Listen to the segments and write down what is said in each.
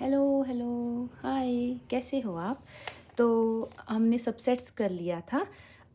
Hello hello hi, कैसे हो आप। तो हमने सबसेट्स कर लिया था।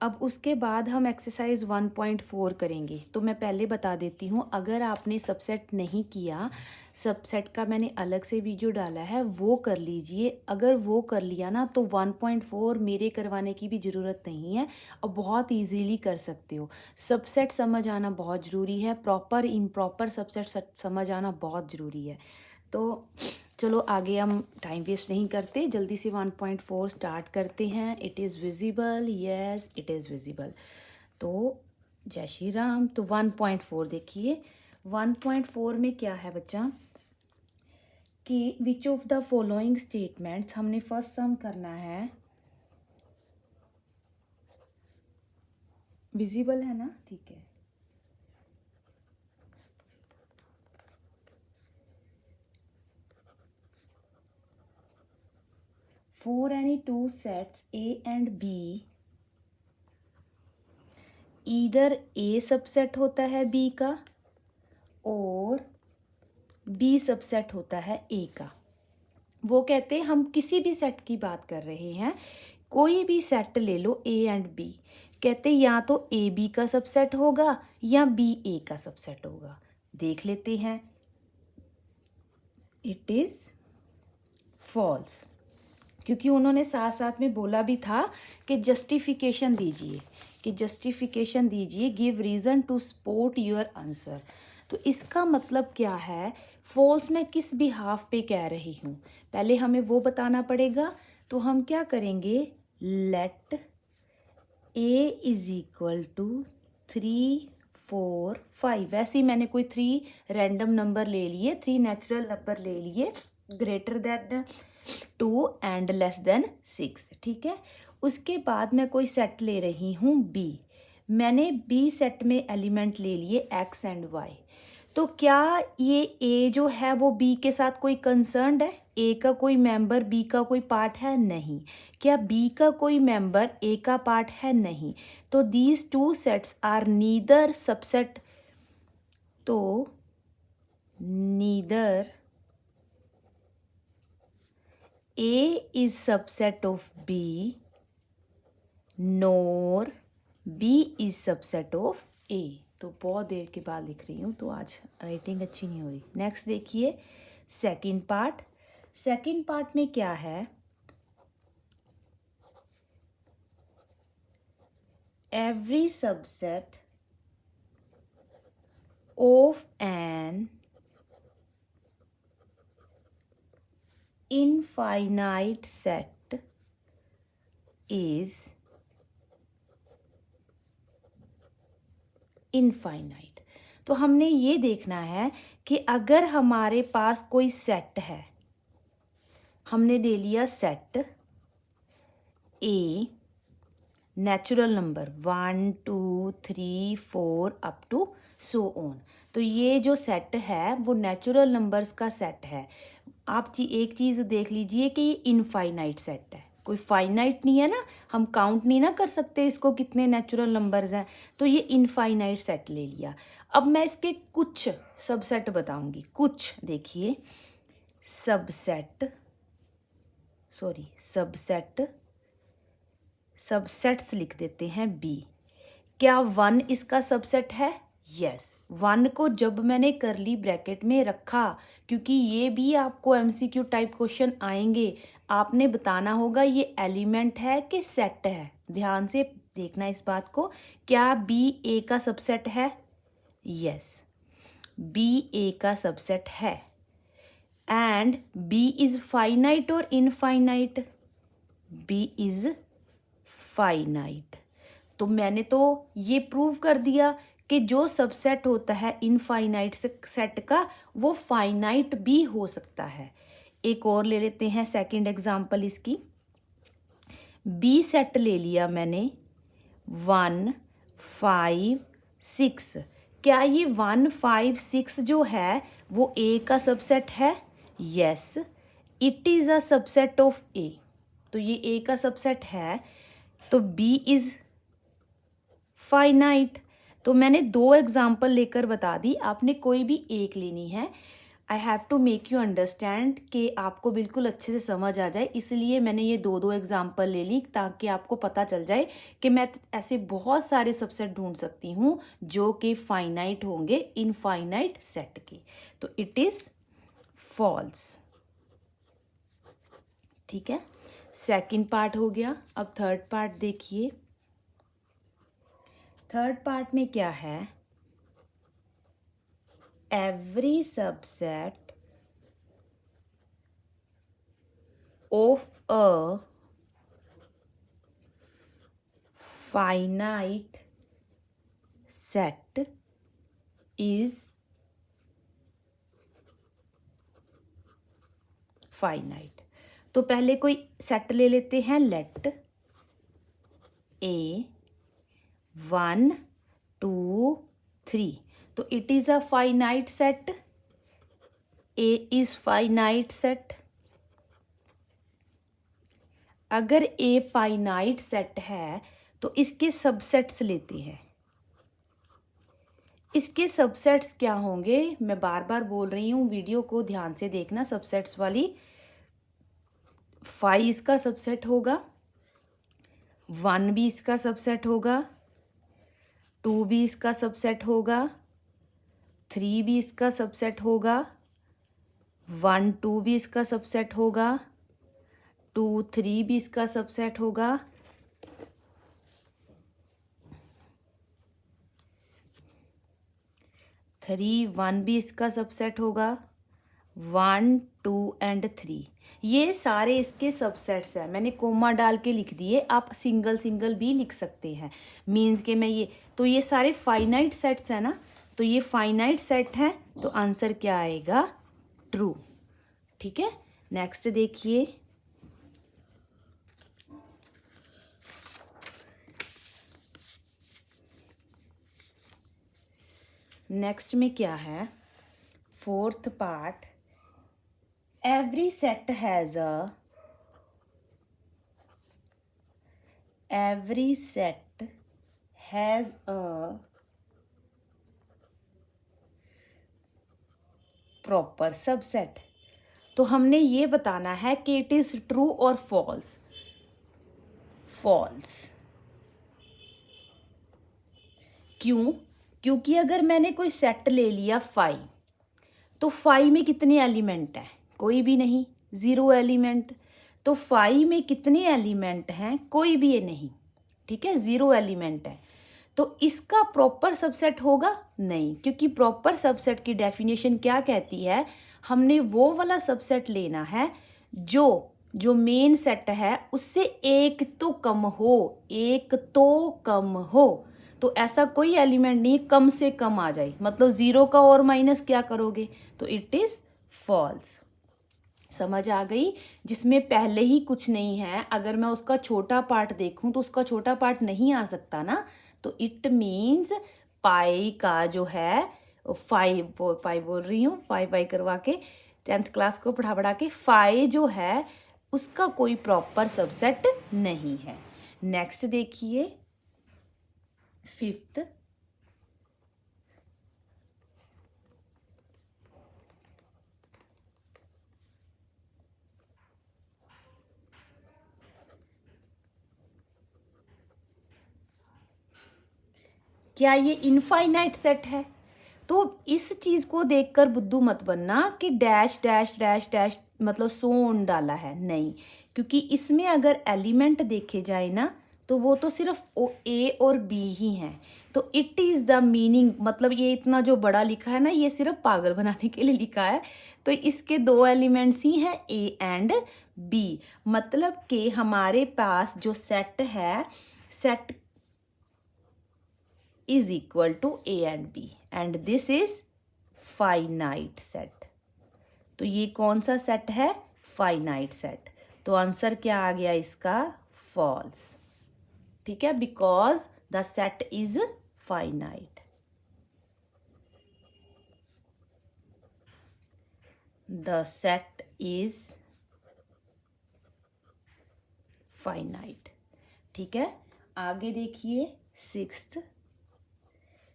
अब उसके बाद हम एक्सरसाइज 1.4 करेंगे। तो मैं पहले बता देती हूँ, अगर आपने सबसेट नहीं किया, सबसेट का मैंने अलग से वीडियो डाला है, वो कर लीजिए। अगर वो कर लिया ना तो 1.4 मेरे करवाने की भी ज़रूरत नहीं है और बहुत इजीली कर सकते हो। सबसेट समझ आना बहुत ज़रूरी है, प्रॉपर इम्प्रॉपर सबसेट समझ आना बहुत ज़रूरी है। तो चलो आगे हम टाइम वेस्ट नहीं करते, जल्दी से 1.4 स्टार्ट करते हैं। It is visible, yes it is visible. तो जय श्री राम। तो 1.4 देखिए, 1.4 में क्या है बच्चा कि which of the following statements, हमने फर्स्ट सम करना है। विजिबल है ना, ठीक है। For any two sets A and B, either A subset होता है B का और B सबसेट होता है A का। वो कहते हैं हम किसी भी सेट की बात कर रहे हैं, कोई भी सेट ले लो A एंड B, कहते या तो A B का सबसेट होगा या B A का सबसेट होगा। देख लेते हैं। इट इज़ फॉल्स, क्योंकि उन्होंने साथ साथ में बोला भी था कि जस्टिफिकेशन दीजिए, give reason to support your answer. तो इसका मतलब क्या है, फॉल्स मैं किस बिहाफ पे कह रही हूँ, पहले हमें वो बताना पड़ेगा। तो हम क्या करेंगे, let A is equal to 3 4 5। वैसे ही मैंने कोई 3 रैंडम नंबर ले लिए, 3 नेचुरल नंबर ले लिए, greater than 2 and less than 6, ठीक है। उसके बाद मैं कोई सेट ले रही हूँ बी, मैंने बी सेट में एलिमेंट ले लिए एक्स एंड वाई। तो क्या ये ए जो है वो बी के साथ कोई कंसर्न्ड है, ए का कोई मेंबर बी का कोई पार्ट है, नहीं। क्या बी का कोई मेंबर ए का पार्ट है, नहीं। तो these two sets are neither subset, तो neither A is subset of B nor B is subset of A। तो बहुत देर के बाद लिख रही हूँ तो आज राइटिंग अच्छी नहीं हो रही। नेक्स्ट देखिए सेकंड पार्ट। सेकंड पार्ट में क्या है, every subset of an infinite set is infinite. तो हमने ये देखना है कि अगर हमारे पास कोई सेट है, हमने ले लिया set A, natural number 1 2 3 4 up to so on. तो ये जो सेट है वो नेचुरल नंबर्स का सेट है। आप एक चीज़ देख लीजिए कि ये इनफाइनाइट सेट है, कोई फाइनाइट नहीं है ना, हम काउंट नहीं ना कर सकते इसको कितने नेचुरल नंबर्स हैं। तो ये इनफाइनाइट सेट ले लिया। अब मैं इसके कुछ सबसेट बताऊंगी, कुछ देखिए, सबसेट्स लिख देते हैं बी। क्या 1 इसका सबसेट है, यस। 1 को जब मैंने करली ब्रैकेट में रखा, क्योंकि ये भी आपको एमसीक्यू टाइप क्वेश्चन आएंगे, आपने बताना होगा ये एलिमेंट है कि सेट है। ध्यान से देखना इस बात को, क्या बी ए का सबसेट है, यस बी ए का सबसेट है। एंड बी इज फाइनाइट और इनफाइनाइट, बी इज फाइनाइट। तो मैंने तो ये प्रूव कर दिया कि जो सबसेट होता है इनफाइनाइट सेट का, वो फाइनाइट भी हो सकता है। एक और ले लेते हैं सेकंड एग्जांपल इसकी। बी सेट ले लिया मैंने 1 5 6। क्या ये 1 5 6 जो है वो ए का सबसेट है, yes it is a subset of A. तो ये ए का सबसेट है, तो बी इज़ फाइनाइट। तो मैंने 2 एग्जाम्पल लेकर बता दी, आपने कोई भी एक लेनी है। I have to make you understand कि आपको बिल्कुल अच्छे से समझ आ जाए, इसलिए मैंने ये दो दो एग्जाम्पल ले ली ताकि आपको पता चल जाए कि मैं ऐसे बहुत सारे सबसेट ढूंढ सकती हूँ जो कि फाइनाइट होंगे इनफाइनाइट सेट के। तो इट इज़ फॉल्स। ठीक है, सेकंड पार्ट हो गया। अब थर्ड पार्ट देखिए। थर्ड पार्ट में क्या है, every subset of a finite set is finite. तो पहले कोई सेट ले लेते हैं, लेट ए 1 2 3। तो it is a finite set, A is finite set. अगर ए फाइनाइट सेट है तो इसके सबसेट्स लेते हैं। इसके सबसेट्स क्या होंगे, मैं बार बार बोल रही हूँ, वीडियो को ध्यान से देखना। सबसेट्स वाली 5 इसका सबसेट होगा, 1 भी इसका सबसेट होगा, 2 भी इसका सबसेट होगा, 3 भी इसका सबसेट होगा, 1 2 भी इसका सबसेट होगा, 2 3 भी इसका सबसेट होगा, 3 1 भी इसका सबसेट होगा, 1 2 एंड 3। ये सारे इसके सबसेट्स हैं। मैंने कोमा डाल के लिख दिए, आप सिंगल सिंगल भी लिख सकते हैं। मीन्स के मैं ये, तो ये सारे फाइनाइट सेट्स हैं ना, तो ये फाइनाइट सेट हैं, तो आंसर क्या आएगा, ट्रू। ठीक है, नेक्स्ट देखिए। नेक्स्ट में क्या है, fourth part, every set has a proper subset। तो हमने ये बताना है कि इट इज ट्रू और फॉल्स। फॉल्स क्यों, क्योंकि अगर मैंने कोई सेट ले लिया 5, तो 5 में कितने एलिमेंट हैं, कोई भी नहीं, 0 एलिमेंट। तो 5 में कितने एलिमेंट हैं, कोई भी ये नहीं। ठीक है, 0 एलिमेंट है, तो इसका प्रॉपर सबसेट होगा नहीं, क्योंकि प्रॉपर सबसेट की डेफिनेशन क्या कहती है, हमने वो वाला सबसेट लेना है जो मेन सेट है उससे एक तो कम हो, एक तो कम हो। तो ऐसा कोई एलिमेंट नहीं कम से कम आ जाए, मतलब 0 का और माइनस क्या करोगे, तो इट इज फॉल्स। समझ आ गई, जिसमें पहले ही कुछ नहीं है, अगर मैं उसका छोटा पार्ट देखूं तो उसका छोटा पार्ट नहीं आ सकता ना, तो इट मीन्स पाई का जो है 5 बोल रही हूँ, 5 करवा के 10th क्लास को पढ़ा के 5 जो है उसका कोई प्रॉपर सबसेट नहीं है। नेक्स्ट देखिए, फिफ्थ, क्या ये इनफाइनाइट सेट है। तो इस चीज़ को देखकर बुद्धू मत बनना कि डैश डैश डैश डैश मतलब सोन डाला है, नहीं, क्योंकि इसमें अगर एलिमेंट देखे जाए ना तो वो तो सिर्फ ए और बी ही हैं। तो इट इज़ द मीनिंग, मतलब ये इतना जो बड़ा लिखा है ना, ये सिर्फ पागल बनाने के लिए लिखा है। तो इसके 2 एलिमेंट्स ही हैं, ए एंड बी, मतलब कि हमारे पास जो सेट है, set is equal to A and B and this is finite set। तो ये कौन सा सेट है, फाइनाइट सेट। तो आंसर क्या आ गया इसका, फॉल्स। ठीक है, because the set is finite. The set is finite. ठीक है, आगे देखिए,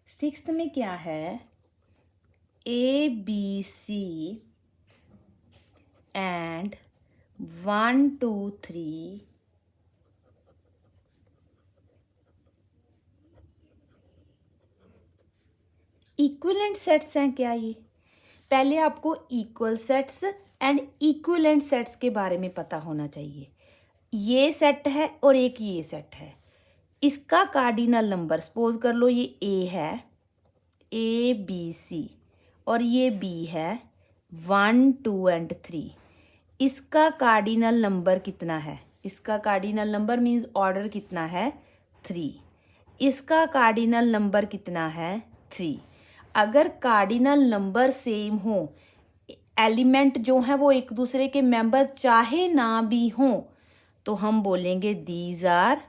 सिक्स्थ में क्या है, A B C and 1 2 3 equivalent sets हैं क्या ये? पहले आपको equal sets and equivalent sets के बारे में पता होना चाहिए। ये सेट है और एक ये सेट है, इसका कार्डिनल नंबर सपोज कर लो ये A है, A B C, और ये B है 1 2 एंड 3। इसका कार्डिनल नंबर कितना है? इसका कार्डिनल नंबर मीन्स ऑर्डर कितना है? 3। इसका कार्डिनल नंबर कितना है? 3। अगर कार्डिनल नंबर सेम हो, एलिमेंट जो है वो एक दूसरे के मेंबर चाहे ना भी हो, तो हम बोलेंगे दीज आर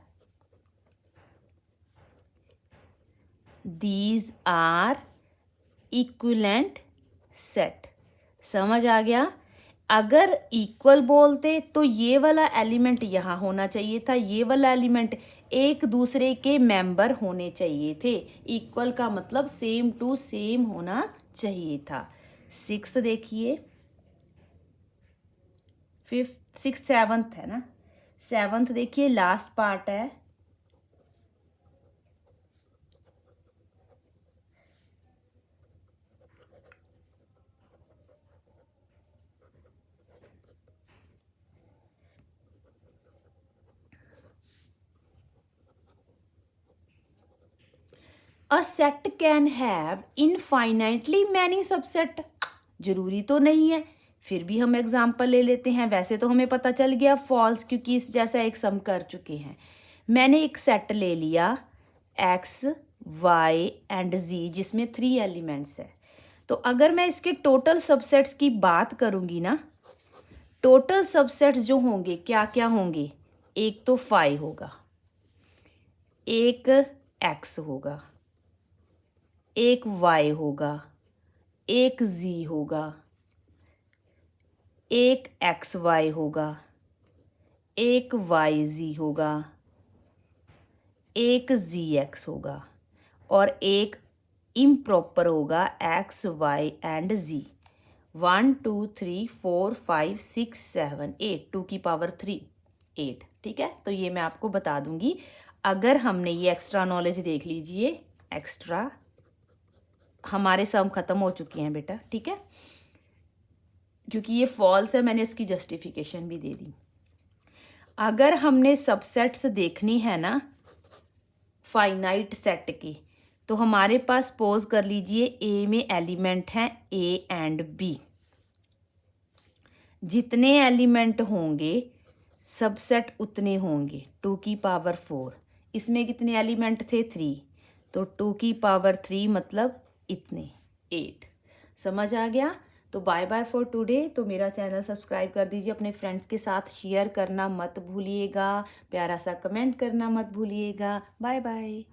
इक्विवेलेंट सेट। समझ आ गया? अगर इक्वल बोलते तो ये वाला एलिमेंट यहाँ होना चाहिए था, ये वाला एलिमेंट एक दूसरे के मेंबर होने चाहिए थे। इक्वल का मतलब सेम टू सेम होना चाहिए था। 6 देखिए, 5th 6th 7th है ना, 7th देखिए लास्ट पार्ट है। A set can have infinitely many subset. जरूरी तो नहीं है, फिर भी हम एग्जाम्पल ले लेते हैं। वैसे तो हमें पता चल गया फॉल्स, क्योंकि इस जैसा एक सम कर चुके हैं। मैंने एक सेट ले लिया x y एंड z जिसमें 3 एलिमेंट्स है। तो अगर मैं इसके टोटल सबसेट्स की बात करूंगी ना, टोटल सबसेट्स जो होंगे क्या क्या होंगे? एक तो 5 होगा, एक x होगा, एक y होगा, एक z होगा, एक xy होगा, एक yz होगा, एक zx होगा, और एक इम्प्रॉपर होगा x y एंड z। 1 2 3 4 5 6 7 8, 2 की पावर 3 8। ठीक है, तो ये मैं आपको बता दूंगी। अगर हमने ये एक्स्ट्रा नॉलेज देख लीजिए, एक्स्ट्रा हमारे सम खत्म हो चुके हैं बेटा। ठीक है, क्योंकि ये फॉल्स है, मैंने इसकी जस्टिफिकेशन भी दे दी। अगर हमने सबसेट्स देखनी है ना फाइनाइट सेट की, तो हमारे पास सपोज कर लीजिए ए में एलिमेंट हैं ए एंड बी। जितने एलिमेंट होंगे सबसेट उतने होंगे, 2 की पावर 4। इसमें कितने एलिमेंट थे? 3, तो 2 की पावर 3 मतलब इतने 8। समझ आ गया? तो बाय बाय फॉर टुडे। तो मेरा चैनल सब्सक्राइब कर दीजिए, अपने फ्रेंड्स के साथ शेयर करना मत भूलिएगा, प्यारा सा कमेंट करना मत भूलिएगा। Bye bye.